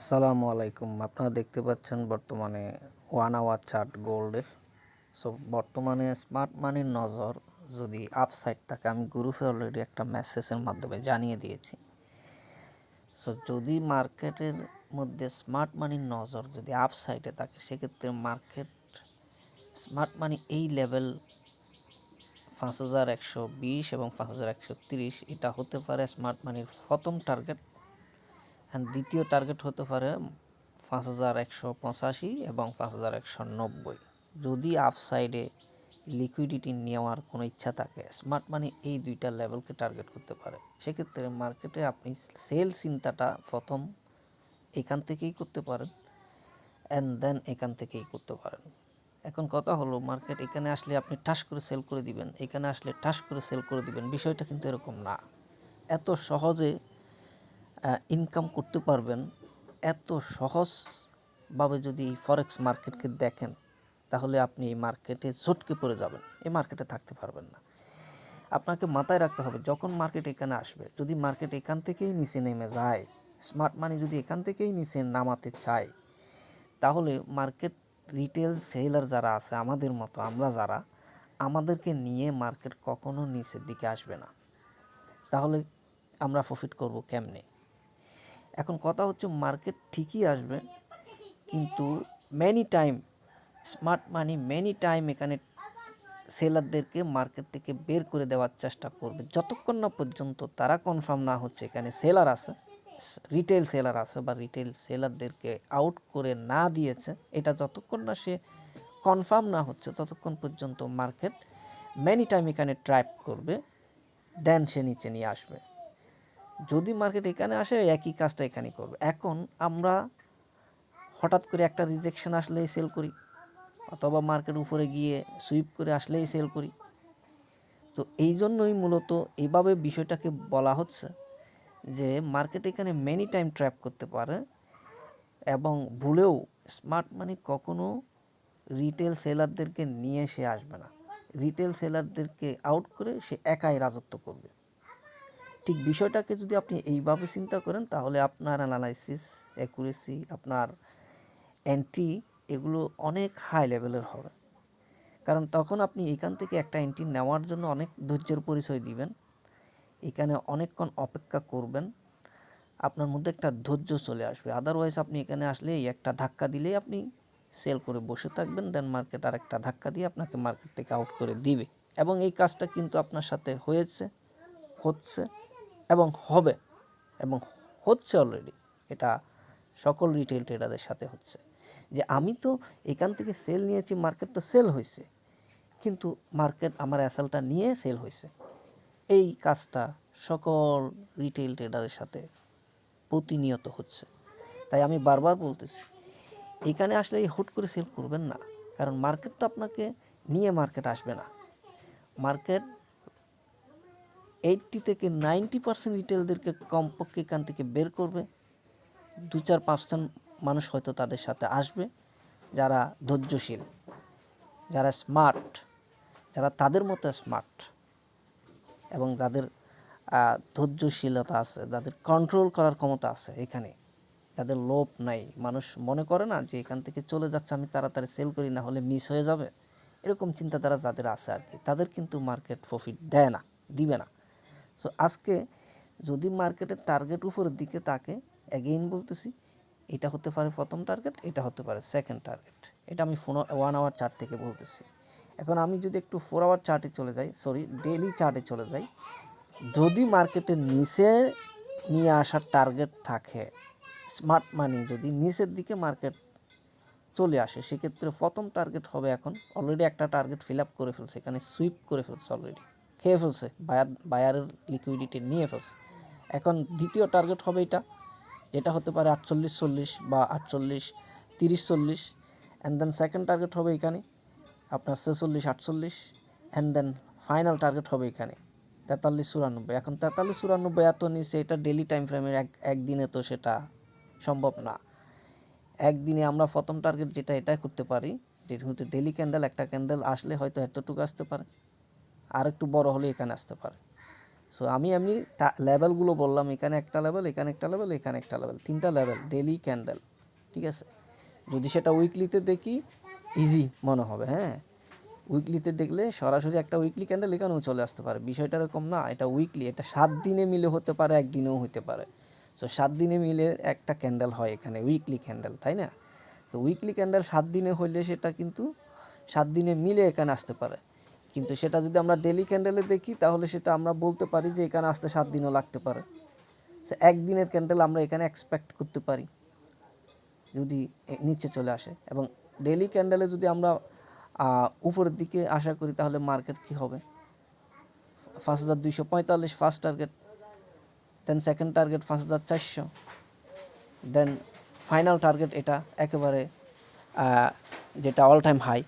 আসসালামু আলাইকুম। আপনারা দেখতে পাচ্ছেন বর্তমানে 1 আওয়ার চার্ট গোল্ডের। সো বর্তমানে স্মার্ট মানির নজর যদি আপসাইড থাকে, আমি গ্রুপে অলরেডি একটা মেসেজের মাধ্যমে জানিয়ে দিয়েছি। সো যদি মার্কেটের মধ্যে স্মার্ট মানির নজর যদি আপসাইডে থাকে, সেক্ষেত্রে মার্কেট স্মার্ট মানি এই লেভেল 5120 এবং 5130 এটা হতে পারে স্মার্ট মানির প্রথম টার্গেট, অ্যান্ড দ্বিতীয় টার্গেট হতে পারে 5185 এবং 5190। যদি আপসাইডে লিকুইডিটি নেওয়ার কোনো ইচ্ছা থাকে, স্মার্ট মানি এই দুইটা লেভেলকে টার্গেট করতে পারে। সেক্ষেত্রে মার্কেটে আপনি সেল চিন্তাটা প্রথম এখান থেকেই করতে পারেন, অ্যান্ড দেন এখান থেকেই করতে পারেন। এখন কথা হলো, মার্কেট এখানে আসলে আপনি ঠাস করে সেল করে দিবেন, এখানে আসলে ঠাস করে সেল করে দিবেন, বিষয়টা কিন্তু এরকম না। এত সহজে ইনকাম করতে পারবেন, এত সহজভাবে যদি ফরেক্স মার্কেটকে দেখেন, তাহলে আপনি এই মার্কেটে ঝটকে পড়ে যাবেন, এই মার্কেটে থাকতে পারবেন না। আপনাকে মাথায় রাখতে হবে, যখন মার্কেট এখানে আসবে, যদি মার্কেট এখান থেকেই নিচে নেমে যায়, স্মার্ট মানি যদি এখান থেকেই নিচে নামাতে চায়, তাহলে মার্কেট রিটেল সেলার যারা আছে আমাদের মতো, আমরা যারা, আমাদেরকে নিয়ে মার্কেট কখনো নিচের দিকে আসবে না। তাহলে আমরা প্রফিট করব কেমনে? এখন কথা হচ্ছে, মার্কেট ঠিকই আসবে, কিন্তু মেনি টাইম স্মার্ট মানি এখানে সেলারদেরকে মার্কেট থেকে বের করে দেওয়ার চেষ্টা করবে, যতক্ষণ না পর্যন্ত তারা কনফার্ম না হচ্ছে এখানে সেলার আছে, রিটেল সেলার আছে, বা রিটেল সেলারদেরকে আউট করে না দিয়েছে, এটা যতক্ষণ না সে কনফার্ম না হচ্ছে, ততক্ষণ পর্যন্ত মার্কেট মেনি টাইম এখানে ট্র্যাপ করবে, দেন সে নিচে নিয়ে আসবে। যদি মার্কেট এখানে আসে, একই কাজটা এখানে করবে। এখন আমরা হঠাৎ করে একটা রিজেকশন আসলেই সেল করি, অথবা মার্কেট উপরে গিয়ে সুইপ করে আসলেই সেল করি। তো এই জন্যই মূলত এইভাবে বিষয়টাকে বলা হচ্ছে যে মার্কেট এখানে মেনি টাইম ট্র্যাপ করতে পারে, এবং ভুলেও স্মার্ট মানি কখনো রিটেল সেলারদেরকে নিয়ে সে আসবে না, রিটেল সেলারদেরকে আউট করে সে একাই রাজত্ব করবে। ঠিক বিষয়টাকে যদি আপনি এইভাবে চিন্তা করেন, তাহলে আপনার অ্যানালাইসিস অ্যাকুরেসি, আপনার এন্ট্রি, এগুলো অনেক হাই লেভেলের হবে। কারণ তখন আপনি এখান থেকে একটা এন্ট্রি নেওয়ার জন্য অনেক ধৈর্যের পরিচয় দিবেন, এখানে অনেকক্ষণ অপেক্ষা করবেন, আপনার মধ্যে একটা ধৈর্য চলে আসবে। আদারওয়াইজ আপনি এখানে আসলে একটা ধাক্কা দিলেই আপনি সেল করে বসে থাকবেন, দেন মার্কেট আর একটা ধাক্কা দিয়ে আপনাকে মার্কেট থেকে আউট করে দিবে। এবং এই কাজটা কিন্তু আপনার সাথে হয়েছে, হচ্ছে এবং হবে, এবং হচ্ছে অলরেডি। এটা সকল রিটেল ট্রেডারদের সাথে হচ্ছে, যে আমি তো এখান থেকে সেল নিয়েছি, মার্কেট তো সেল হয়েছে, কিন্তু মার্কেট আমার অ্যাসেলটা নিয়ে সেল হয়েছে। এই কাজটা সকল রিটেল ট্রেডারের সাথে প্রতিনিয়ত হচ্ছে। তাই আমি বারবার বলতেছি, এখানে আসলে হুট করে সেল করবেন না, কারণ মার্কেট তো আপনাকে নিয়ে মার্কেট আসবে না। মার্কেট 80 থেকে 90% রিটেলদেরকে কমপক্ষে এখান থেকে বের করবে, 2-4% মানুষ হয়তো তাদের সাথে আসবে, যারা ধৈর্যশীল, যারা স্মার্ট, যারা তাদের মতো স্মার্ট, এবং যাদের ধৈর্যশীলতা আছে, যাদের কন্ট্রোল করার ক্ষমতা আছে, এখানে তাদের লোভ নাই। মানুষ মনে করে না যে এখান থেকে চলে যাচ্ছে, আমি তাড়াতাড়ি সেল করি, না হলে মিস হয়ে যাবে, এরকম চিন্তাধারা যাদের আছে আর কি, তাদের কিন্তু মার্কেট প্রফিট দেয় না, দিবে না। সো আজকে যদি মার্কেটের টার্গেট উপরের দিকে থাকে, অ্যাগেইন বলতেছি, এটা হতে পারে প্রথম টার্গেট, এটা হতে পারে সেকেন্ড টার্গেট। এটা আমি 1 আওয়ার চার্ট থেকে বলতেছি। এখন আমি যদি একটু 4 আওয়ার চার্টে চলে যাই, ডেইলি চার্টে চলে যাই, যদি মার্কেটের নিচে নিয়ে আসার টার্গেট থাকে, স্মার্ট মানি যদি নিচের দিকে মার্কেট চলে আসে, সেক্ষেত্রে প্রথম টার্গেট হবে, এখন অলরেডি একটা টার্গেট ফিল আপ করে ফেলছে, এখানে সুইপ করে ফেলছে, অলরেডি খেয়ে ফেলছে, বায়ারের লিকুইডিটি নিয়ে ফেলছে। এখন দ্বিতীয় টার্গেট হবে এটা, যেটা হতে পারে 48-40 বা 48-30-40, অ্যান্ড দেন সেকেন্ড টার্গেট হবে এখানে আপনার 46-48, অ্যান্ড দেন ফাইনাল টার্গেট হবে এখানে 43-94। এখন 43-94 এত নিচে, এটা ডেলি টাইম ফ্রেমের একদিনে তো সেটা সম্ভব না। একদিনে আমরা প্রথম টার্গেট যেটা, এটাই করতে পারি, যেটা হচ্ছে ডেলি ক্যান্ডেল, একটা ক্যান্ডেল আসলে হয়তো এতটুকু আসতে পারে, আর একটু বড় হলে এখানে আসতে পারে। সো আমি এমনি লেভেলগুলো বললাম, এখানে একটা লেভেল, এখানে একটা লেভেল, এখানে একটা লেভেল, 3টা লেভেল ডেলি ক্যান্ডেল, ঠিক আছে। যদি সেটা উইকলিতে দেখি ইজি মনে হবে, হ্যাঁ, উইকলিতে দেখলে সরাসরি একটা উইকলি ক্যান্ডেল এখানেও চলে আসতে পারে, বিষয়টা এরকম না। এটা উইকলি, এটা 7 দিনে মিলে হতে পারে, একদিনেও হতে পারে। সো 7 দিনে মিলে একটা ক্যান্ডেল হয় এখানে, উইকলি ক্যান্ডেল, তাই না? তো উইকলি ক্যান্ডেল 7 দিনে হইলে সেটা কিন্তু 7 দিনে মিলে এখানে আসতে পারে। কিন্তু সেটা যদি আমরা ডেলি ক্যান্ডেলে দেখি তাহলে সেটা আমরা বলতে পারি যে এখানে আসতে 7 দিনও লাগতে পারে। সো একদিনের ক্যান্ডেল আমরা এখানে এক্সপেক্ট করতে পারি যদি নিচে চলে আসে। এবং ডেলি ক্যান্ডেলে যদি আমরা উপরের দিকে আশা করি তাহলে মার্কেট কী হবে, 5245 first target, then second target 5400, then final target এটা একেবারে যেটা অল টাইম হাই।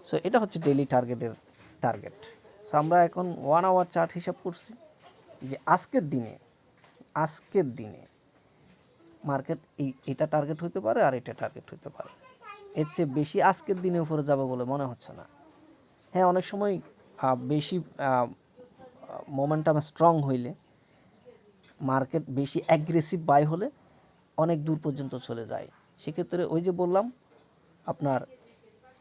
সো এটা হচ্ছে ডেলি টার্গেট। সো আমরা এখন 1 আওয়ার চার্ট হিসাব করছি যে আজকের দিনে মার্কেট এটা টার্গেট হতে পারে আর এটা টার্গেট হতে পারে। এর চেয়ে বেশি আজকের দিনে উপরে যাবে বলে মনে হচ্ছে না। হ্যাঁ, অনেক সময় বেশি মোমেন্টাম স্ট্রং হইলে, মার্কেট বেশি অ্যাগ্রেসিভ বাই হলে অনেক দূর পর্যন্ত চলে যায়। সেক্ষেত্রে ওই যে বললাম, আপনার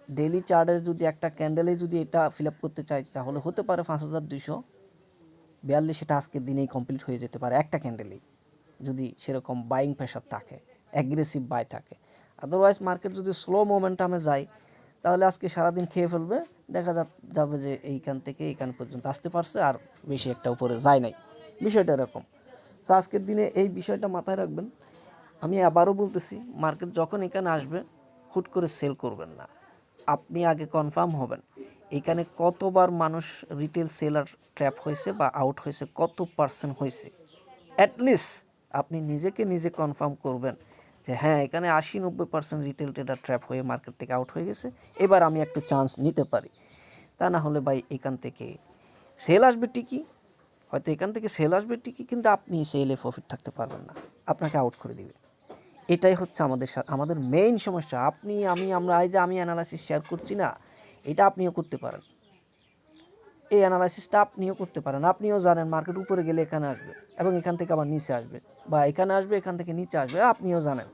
ডেলি চার্টের যদি একটা ক্যান্ডেলে যদি এটা ফিল আপ করতে চাই তাহলে হতে পারে 5242, সেটা আজকের দিনেই কমপ্লিট হয়ে যেতে পারে একটা ক্যান্ডেলেই, যদি সেরকম বাইং প্রেশার থাকে, অ্যাগ্রেসিভ বাই থাকে। আদারওয়াইজ মার্কেট যদি স্লো মোমেন্টামে যায় তাহলে আজকে সারাদিন খেয়ে ফেলবে, দেখা যাবে যে এইখান থেকে এইখান পর্যন্ত আসতে পারছে, আর বেশি একটা উপরে যায় নাই, বিষয়টা এরকম। সো আজকের দিনে এই বিষয়টা মাথায় রাখবেন। আমি আবারও বলতেছি, মার্কেট যখন এখানে আসবে হুট করে সেল করবেন না। আপনি আগে কনফার্ম হবেন এখানে কতবার মানুষ রিটেল সেলার ট্র্যাপ হয়েছে বা আউট হয়েছে, কত পার্সেন্ট হয়েছে। অ্যাটলিস্ট আপনি নিজে কনফার্ম করবেন যে হ্যাঁ, এখানে 80-90% রিটেল ট্রেডার ট্র্যাপ হয়ে মার্কেট থেকে আউট হয়ে গেছে, এবার আমি একটু চান্স নিতে পারি। তা না হলে ভাই এখান থেকে সেল আসবে ঠিকই, হয়তো এখান থেকে সেল আসবে ঠিকই, কিন্তু আপনি সেলে প্রফিট থাকতে পারবেন না, আপনাকে আউট করে দিবে। এটাই হচ্ছে আমাদের মেইন সমস্যা। আমরা এই যে আমি অ্যানালাইসিস শেয়ার করছি না, এটা আপনিও করতে পারেন, এই অ্যানালাইসিসটা আপনিও করতে পারেন। আপনিও জানেন মার্কেট উপরে গেলে এখানে আসবে এবং এখান থেকে আবার নিচে আসবে, বা এখানে আসবে এখান থেকে নিচে আসবে, আপনিও জানেন।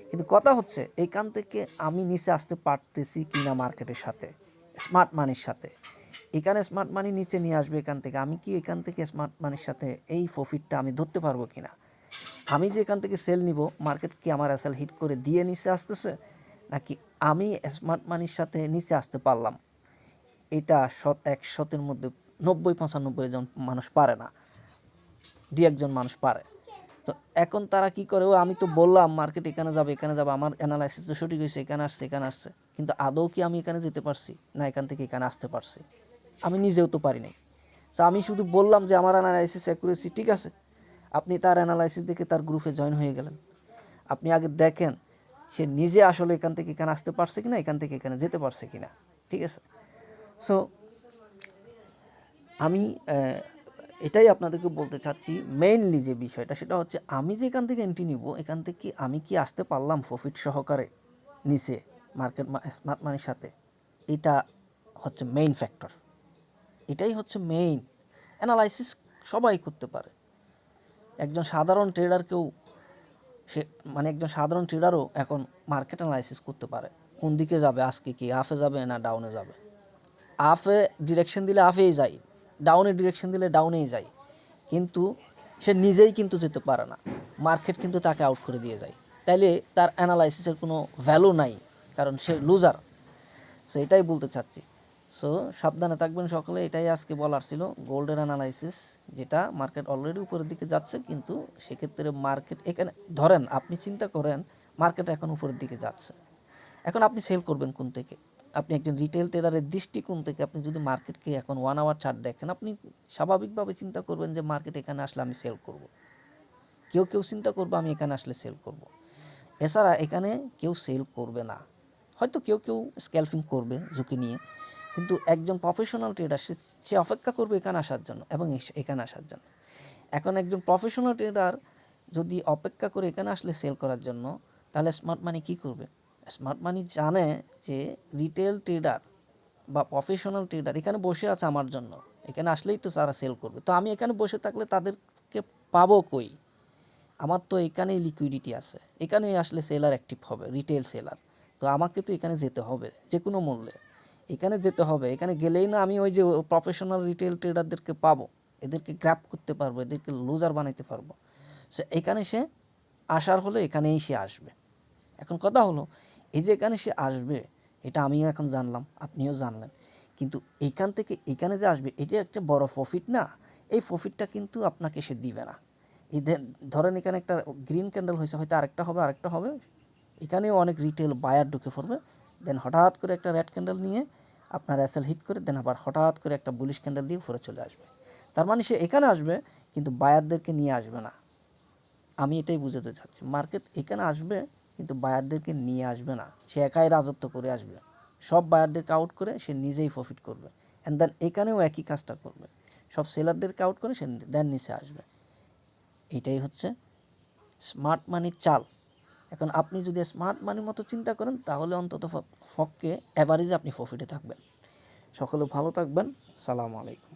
কিন্তু কথা হচ্ছে এইখান থেকে আমি নিচে আসতে পারতেছি কি না মার্কেটের সাথে, স্মার্ট মানির সাথে। এখানে স্মার্ট মানি নিচে নিয়ে আসবে এখান থেকে, আমি কি এখান থেকে স্মার্ট মানির সাথে এই প্রফিটটা আমি ধরতে পারবো কি না। আমি যে এখান থেকে সেল নিব, মার্কেট কি আমার এসএল হিট করে দিয়ে নিচে আসতেছে, নাকি আমি স্মার্ট মানির সাথে নিচে আসতে পারলাম। এটা 100-এর মধ্যে 90-95 জন মানুষ পারে না, 2-1 জন মানুষ পারে। তো এখন তারা কি করে, আমি তো বললাম মার্কেট এখানে যাবে, আমার অ্যানালাইসিস তো সঠিক হয়েছে, এখানে আসছে, কিন্তু আদৌ কি আমি এখানে যেতে পারছি না এখান থেকে এখানে আসতে পারছি, আমি নিজেও তো পারি নাই। তো আমি শুধু বললাম যে আমার অ্যানালাইসিস অ্যাকুরেসি ঠিক আছে, আপনি তার অ্যানালাইসিস দেখে তার গ্রুপে জয়েন হয়ে গেলেন। আপনি আগে দেখেন সে নিজে আসলে এখান থেকে এখানে আসতে পারছে কিনা, এখান থেকে এখানে যেতে পারছে কিনা, ঠিক আছে। সো আমি এটাই আপনাদেরকে বলতে চাচ্ছি, মেইনলি যে বিষয়টা সেটা হচ্ছে, আমি যে এখান থেকে এন্ট্রি নিব, এখান থেকে আমি কি আসতে পারলাম প্রফিট সহকারে নিচে মার্কেট স্মার্ট মানির সাথে, এটা হচ্ছে মেইন ফ্যাক্টর। এটাই হচ্ছে মেইন। অ্যানালাইসিস সবাই করতে পারে, একজন সাধারণ ট্রেডারকেও একজন সাধারণ ট্রেডারও এখন মার্কেট অ্যানালাইসিস করতে পারে, কোন দিকে যাবে, আজকে কি আপে যাবে না ডাউনে যাবে। আপে ডিরেকশন দিলে আপেই যায়, ডাউনে ডিরেকশন দিলে ডাউনেই যায়, কিন্তু সে নিজেই কিন্তু যেতে পারে না, মার্কেট কিন্তু তাকে আউট করে দিয়ে যায়। তাইলে তার অ্যানালাইসিসের কোনো ভ্যালু নাই, কারণ সে লুজার। সো এটাই বলতে চাচ্ছি। সো সাবধানে থাকবেন সকলে, এটাই আজকে বলার ছিল। গোল্ডের অ্যানালাইসিস যেটা, মার্কেট অলরেডি উপরের দিকে যাচ্ছে, কিন্তু সেক্ষেত্রে মার্কেট এখানে ধরেন, আপনি চিন্তা করেন মার্কেট এখন উপরের দিকে যাচ্ছে, এখন আপনি সেল করবেন কোন থেকে। আপনি একজন রিটেল ট্রেডারের দৃষ্টিকোণ থেকে আপনি যদি মার্কেটকে এখন 1 আওয়ার চার্ট দেখেন, আপনি স্বাভাবিকভাবে চিন্তা করবেন যে মার্কেট এখানে আসলে আমি সেল করব। কেউ চিন্তা করবে আমি এখানে আসলে সেল করব। এছাড়া এখানে কেউ সেল করবে না, হয়তো কেউ স্ক্যালপিং করবে ঝুঁকি নিয়ে, কিন্তু একজন প্রফেশনাল ট্রেডার সে অপেক্ষা করবে এখানে আসার জন্য এবং এখানে আসার জন্য। এখন একজন প্রফেশনাল ট্রেডার যদি অপেক্ষা করে এখানে আসলে সেল করার জন্য, তাহলে স্মার্ট মানি কী করবে। স্মার্ট মানি জানে যে রিটেল ট্রেডার বা প্রফেশনাল ট্রেডার এখানে বসে আছে আমার জন্য, এখানে আসলেই তো তারা সেল করবে। তো আমি এখানে বসে থাকলে তাদেরকে পাবো কই? আমার তো এখানেই লিকুইডিটি আছে, এখানেই আসলে সেলার অ্যাক্টিভ হবে, রিটেল সেলার। তো আমাকে তো এখানে যেতে হবে যে কোনো মূল্যে, এখানে যেতে হবে। এখানে গেলেই না আমি ওই যে প্রফেশনাল রিটেল ট্রেডারদেরকে পাবো, এদেরকে গ্র্যাব করতে পারবো, এদেরকে লুজার বানাইতে পারবো। সে এখানে সে আসার হলে এখানেই সে আসবে। এখন কথা হলো, এই যে এখানে সে আসবে, এটা আমিও এখন জানলাম, আপনিও জানলেন, কিন্তু এইখান থেকে এখানে যে আসবে এটা একটা বড় প্রফিট না? এই প্রফিটটা কিন্তু আপনাকে সে দিবে না। এই ধরেন এখানে একটা গ্রিন ক্যান্ডেল হয়েছে, হয়তো আরেকটা হবে, আরেকটা হবে, এখানেও অনেক রিটেল বায়ার ঢুকে পড়বে, দেন হঠাৎ করে একটা রেড ক্যান্ডেল নিয়ে আপনার এসএল হিট করে দেন আবার হঠাৎ করে একটা বুলিশ ক্যান্ডেল দিয়ে উপরে চলে আসবে। তার মানে সে এখানে আসবে কিন্তু বায়ারদেরকে নিয়ে আসবে না। আমি এটাই বুঝাতে চাচ্ছি, মার্কেট এখানে আসবে কিন্তু বায়ারদেরকে নিয়ে আসবে না, সে একাই রাজত্ব করে আসবে, সব বায়ারদেরকে আউট করে সে নিজেই প্রফিট করবে। অ্যান্ড দেন এখানেও একই কাজটা করবে, সব সেলারদেরকে আউট করে সে দেন নিচে আসবে। এটাই হচ্ছে স্মার্ট মানির চাল। এখন আপনি যদি স্মার্ট মানির মতো চিন্তা করেন তাহলে অন্তত পক্ষে অ্যাভারেজে আপনি প্রফিটে থাকবেন। সকলে ভালো থাকবেন। সালামু আলাইকুম।